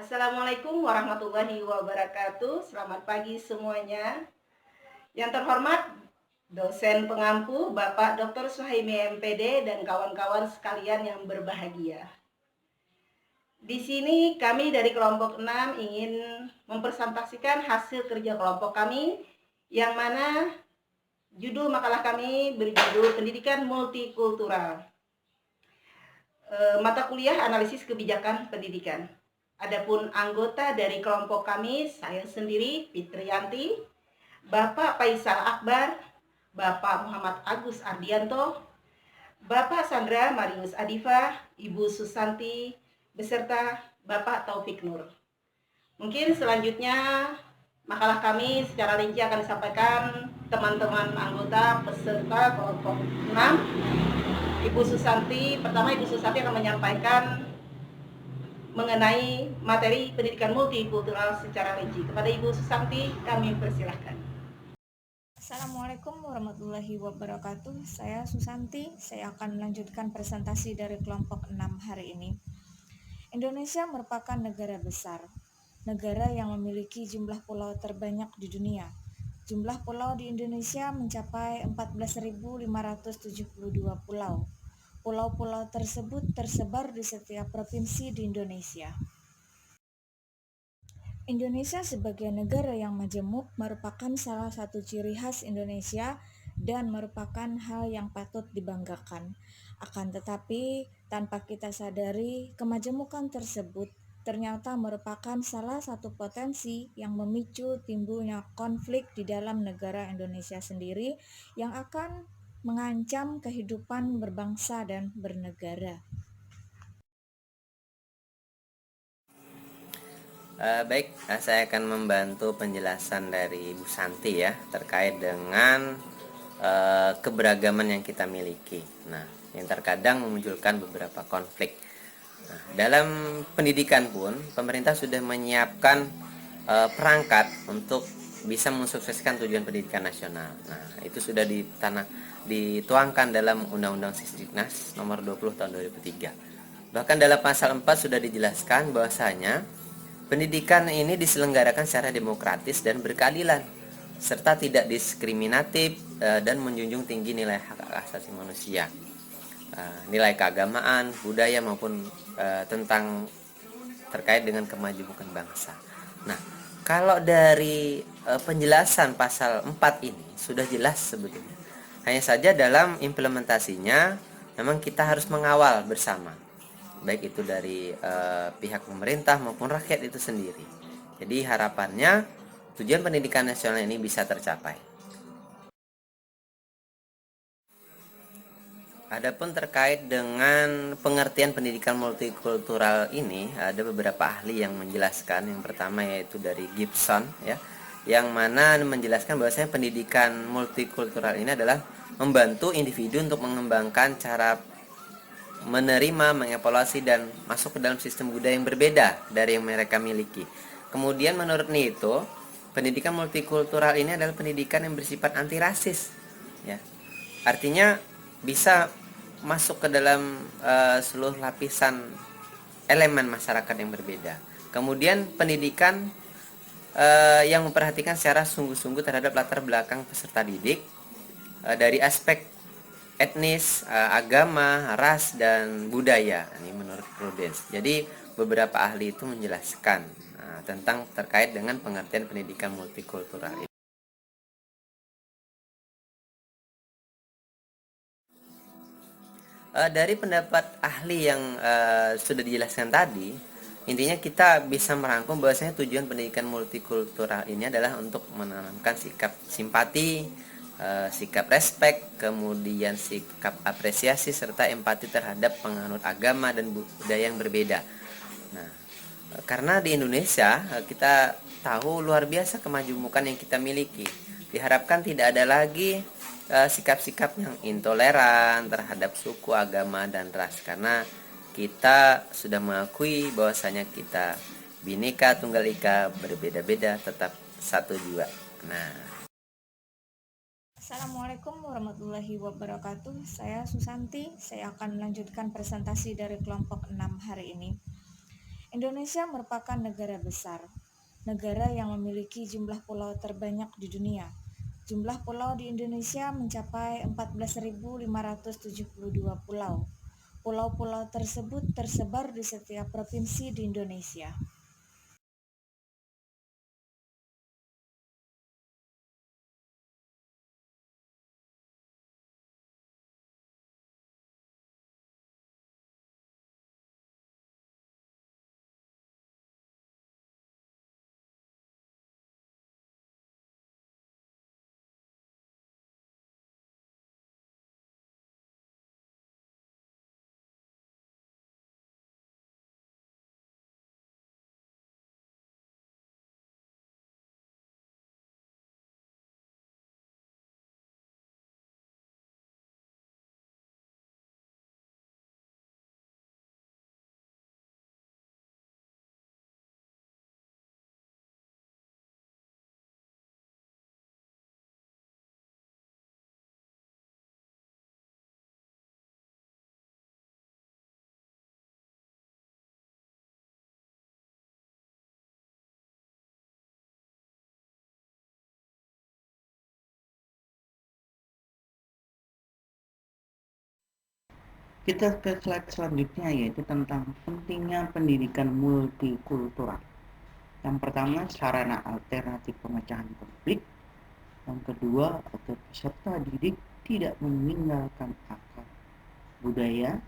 Assalamualaikum warahmatullahi wabarakatuh. Selamat pagi semuanya. Yang terhormat dosen pengampu Bapak Dr. Suhaimi MPD dan kawan-kawan sekalian yang berbahagia. Di sini kami dari kelompok 6 ingin mempresentasikan hasil kerja kelompok kami yang mana judul makalah kami berjudul Pendidikan Multikultural. Mata kuliah analisis kebijakan pendidikan. Adapun anggota dari kelompok kami, saya sendiri Fitriyanti, Bapak Faisal Akbar, Bapak Muhammad Agus Ardianto, Bapak Sandra Marius Adifa, Ibu Susanti, beserta Bapak Taufik Nur. Mungkin selanjutnya makalah kami secara rinci akan disampaikan teman-teman anggota peserta kelompok 6. Ibu Susanti, pertama Ibu Susanti akan menyampaikan mengenai materi pendidikan multikultural secara rinci. Kepada Ibu Susanti, kami persilahkan. Assalamualaikum warahmatullahi wabarakatuh. Saya Susanti. Saya akan melanjutkan presentasi dari kelompok 6 hari ini. Indonesia merupakan negara besar, negara yang memiliki jumlah pulau terbanyak di dunia. Jumlah pulau di Indonesia mencapai 14.572 pulau. Pulau-pulau tersebut tersebar di setiap provinsi di Indonesia. Indonesia sebagai negara yang majemuk merupakan salah satu ciri khas Indonesia dan merupakan hal yang patut dibanggakan. Akan tetapi, tanpa kita sadari, kemajemukan tersebut ternyata merupakan salah satu potensi yang memicu timbulnya konflik di dalam negara Indonesia sendiri yang akan mengancam kehidupan berbangsa dan bernegara. Saya akan membantu penjelasan dari Ibu Santi ya terkait dengan keberagaman yang kita miliki. Nah, yang terkadang memunculkan beberapa konflik. Nah, dalam pendidikan pun pemerintah sudah menyiapkan perangkat untuk bisa mensukseskan tujuan pendidikan nasional. Nah, itu sudah dituangkan dalam Undang-Undang Sisdiknas nomor 20 tahun 2003. Bahkan dalam pasal 4 sudah dijelaskan bahwasanya pendidikan ini diselenggarakan secara demokratis dan berkeadilan, serta tidak diskriminatif dan menjunjung tinggi nilai hak asasi manusia, nilai keagamaan, budaya maupun tentang terkait dengan kemajemukan bangsa. Nah, kalau dari penjelasan pasal 4 ini sudah jelas sebetulnya. Hanya saja dalam implementasinya memang kita harus mengawal bersama, baik itu dari pihak pemerintah maupun rakyat itu sendiri. Jadi harapannya tujuan pendidikan nasional ini bisa tercapai. Adapun terkait dengan pengertian pendidikan multikultural ini, ada beberapa ahli yang menjelaskan. Yang pertama yaitu dari Gibson ya, yang mana menjelaskan bahwasanya pendidikan multikultural ini adalah membantu individu untuk mengembangkan cara menerima, mengevaluasi dan masuk ke dalam sistem budaya yang berbeda dari yang mereka miliki. Kemudian menurut Nito, pendidikan multikultural ini adalah pendidikan yang bersifat anti rasis ya. Artinya bisa masuk ke dalam seluruh lapisan elemen masyarakat yang berbeda. Kemudian pendidikan yang memperhatikan secara sungguh-sungguh terhadap latar belakang peserta didik dari aspek etnis, agama, ras, dan budaya. Ini menurut Prudence. Jadi beberapa ahli itu menjelaskan tentang terkait dengan pengertian pendidikan multikultural ini. Dari pendapat ahli yang sudah dijelaskan tadi, intinya kita bisa merangkum bahwasanya tujuan pendidikan multikultural ini adalah untuk menanamkan sikap simpati, sikap respek, kemudian sikap apresiasi serta empati terhadap penganut agama dan budaya yang berbeda. Nah, karena di Indonesia kita tahu luar biasa kemajemukan yang kita miliki. Diharapkan tidak ada lagi sikap-sikap yang intoleran terhadap suku, agama, dan ras, karena kita sudah mengakui bahwasanya kita Bhinneka Tunggal Ika, berbeda-beda tetap satu jiwa. Nah, Assalamualaikum warahmatullahi wabarakatuh. Saya Susanti. Saya akan melanjutkan presentasi dari kelompok 6 hari ini. Indonesia merupakan negara besar, negara yang memiliki jumlah pulau terbanyak di dunia. Jumlah pulau di Indonesia mencapai 14.572 pulau. Pulau-pulau tersebut tersebar di setiap provinsi di Indonesia. Kita ke slide selanjutnya, yaitu tentang pentingnya pendidikan multikultural. Yang pertama, sarana alternatif pemecahan konflik. Yang kedua, agar peserta didik tidak meninggalkan akar budaya.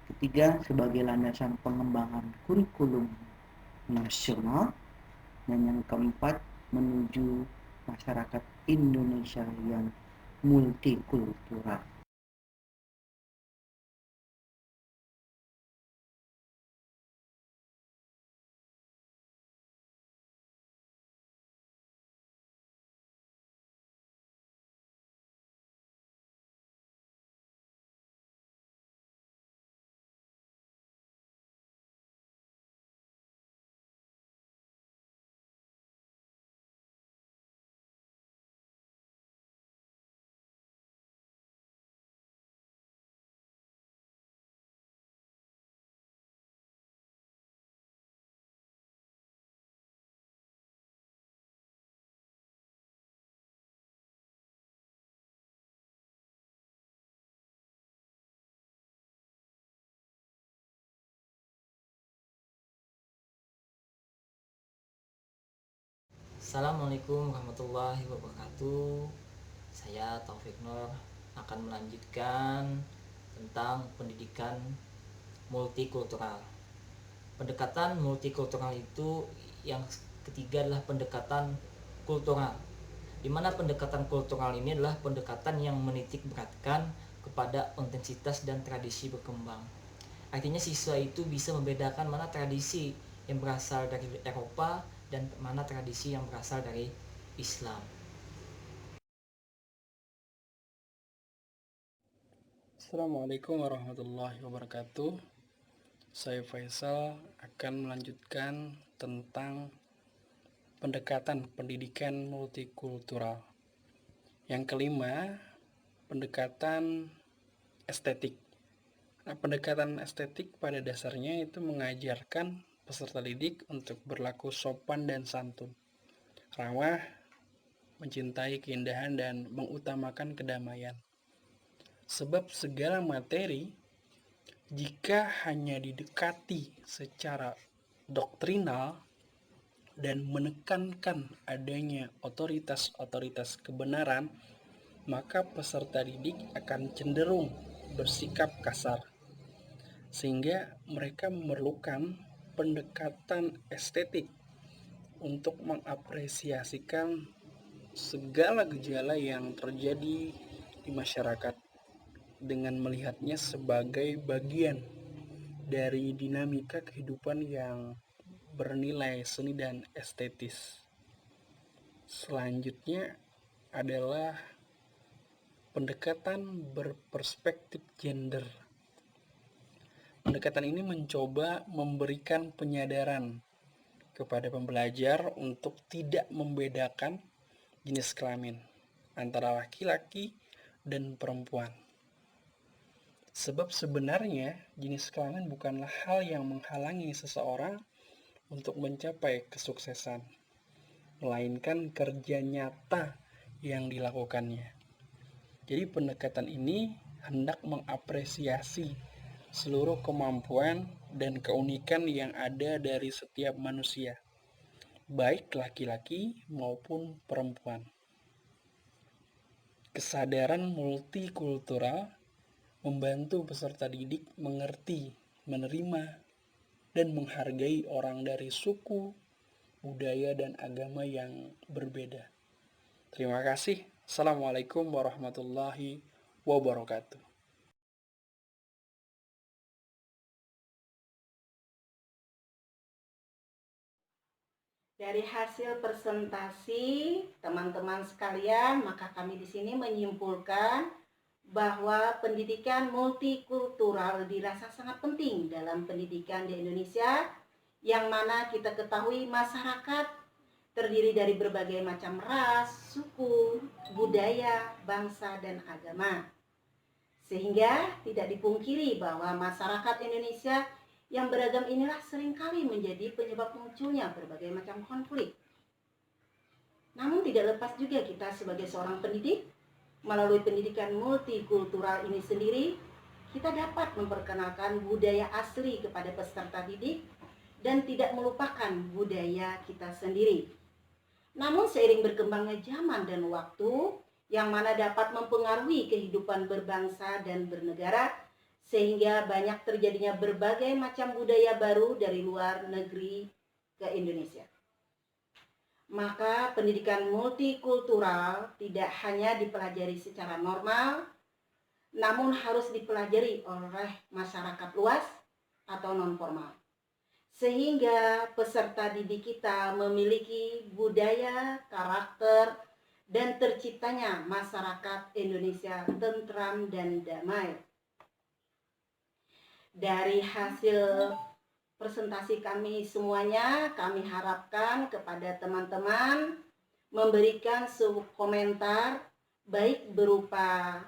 Ketiga, sebagai landasan pengembangan kurikulum nasional. Dan yang keempat, menuju masyarakat Indonesia yang multikultural. Assalamualaikum warahmatullahi wabarakatuh. Saya Taufik Nur akan melanjutkan tentang pendidikan multikultural. Pendekatan multikultural itu yang ketiga adalah pendekatan kultural, di mana pendekatan kultural ini adalah pendekatan yang menitik beratkan kepada intensitas dan tradisi berkembang. Artinya siswa itu bisa membedakan mana tradisi yang berasal dari Eropa dan mana tradisi yang berasal dari Islam. Assalamualaikum warahmatullahi wabarakatuh. Saya Faisal akan melanjutkan tentang pendekatan pendidikan multikultural. Yang kelima, pendekatan estetik. Nah, pendekatan estetik pada dasarnya itu mengajarkan peserta didik untuk berlaku sopan dan santun, ramah, mencintai keindahan, dan mengutamakan kedamaian. Sebab segala materi, jika hanya didekati secara doktrinal dan menekankan adanya otoritas-otoritas kebenaran, maka peserta didik akan cenderung bersikap kasar, sehingga mereka memerlukan pendekatan estetik untuk mengapresiasikan segala gejala yang terjadi di masyarakat dengan melihatnya sebagai bagian dari dinamika kehidupan yang bernilai seni dan estetis. Selanjutnya adalah pendekatan berperspektif gender. Pendekatan ini mencoba memberikan penyadaran kepada pembelajar untuk tidak membedakan jenis kelamin antara laki-laki dan perempuan. Sebab sebenarnya jenis kelamin bukanlah hal yang menghalangi seseorang untuk mencapai kesuksesan, melainkan kerja nyata yang dilakukannya. Jadi pendekatan ini hendak mengapresiasi seluruh kemampuan dan keunikan yang ada dari setiap manusia, baik laki-laki maupun perempuan. Kesadaran multikultural membantu peserta didik mengerti, menerima, dan menghargai orang dari suku, budaya, dan agama yang berbeda. Terima kasih. Assalamualaikum warahmatullahi wabarakatuh. Dari hasil presentasi teman-teman sekalian, maka kami di sini menyimpulkan bahwa pendidikan multikultural dirasa sangat penting dalam pendidikan di Indonesia, yang mana kita ketahui masyarakat terdiri dari berbagai macam ras, suku, budaya, bangsa, dan agama. Sehingga tidak dipungkiri bahwa masyarakat Indonesia yang beragam inilah seringkali menjadi penyebab munculnya berbagai macam konflik. Namun tidak lepas juga kita sebagai seorang pendidik, melalui pendidikan multikultural ini sendiri, kita dapat memperkenalkan budaya asli kepada peserta didik dan tidak melupakan budaya kita sendiri. Namun seiring berkembangnya zaman dan waktu, yang mana dapat mempengaruhi kehidupan berbangsa dan bernegara, sehingga banyak terjadinya berbagai macam budaya baru dari luar negeri ke Indonesia. Maka pendidikan multikultural tidak hanya dipelajari secara normal, namun harus dipelajari oleh masyarakat luas atau non-formal. Sehingga peserta didik kita memiliki budaya, karakter, dan terciptanya masyarakat Indonesia tentram dan damai. Dari hasil presentasi kami semuanya, kami harapkan kepada teman-teman memberikan sebuah komentar, baik berupa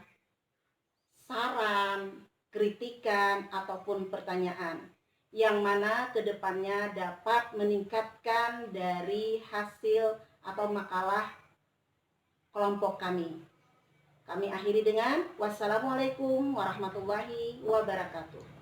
saran, kritikan, ataupun pertanyaan, yang mana kedepannya dapat meningkatkan dari hasil atau makalah kelompok kami. Kami akhiri dengan wassalamualaikum warahmatullahi wabarakatuh.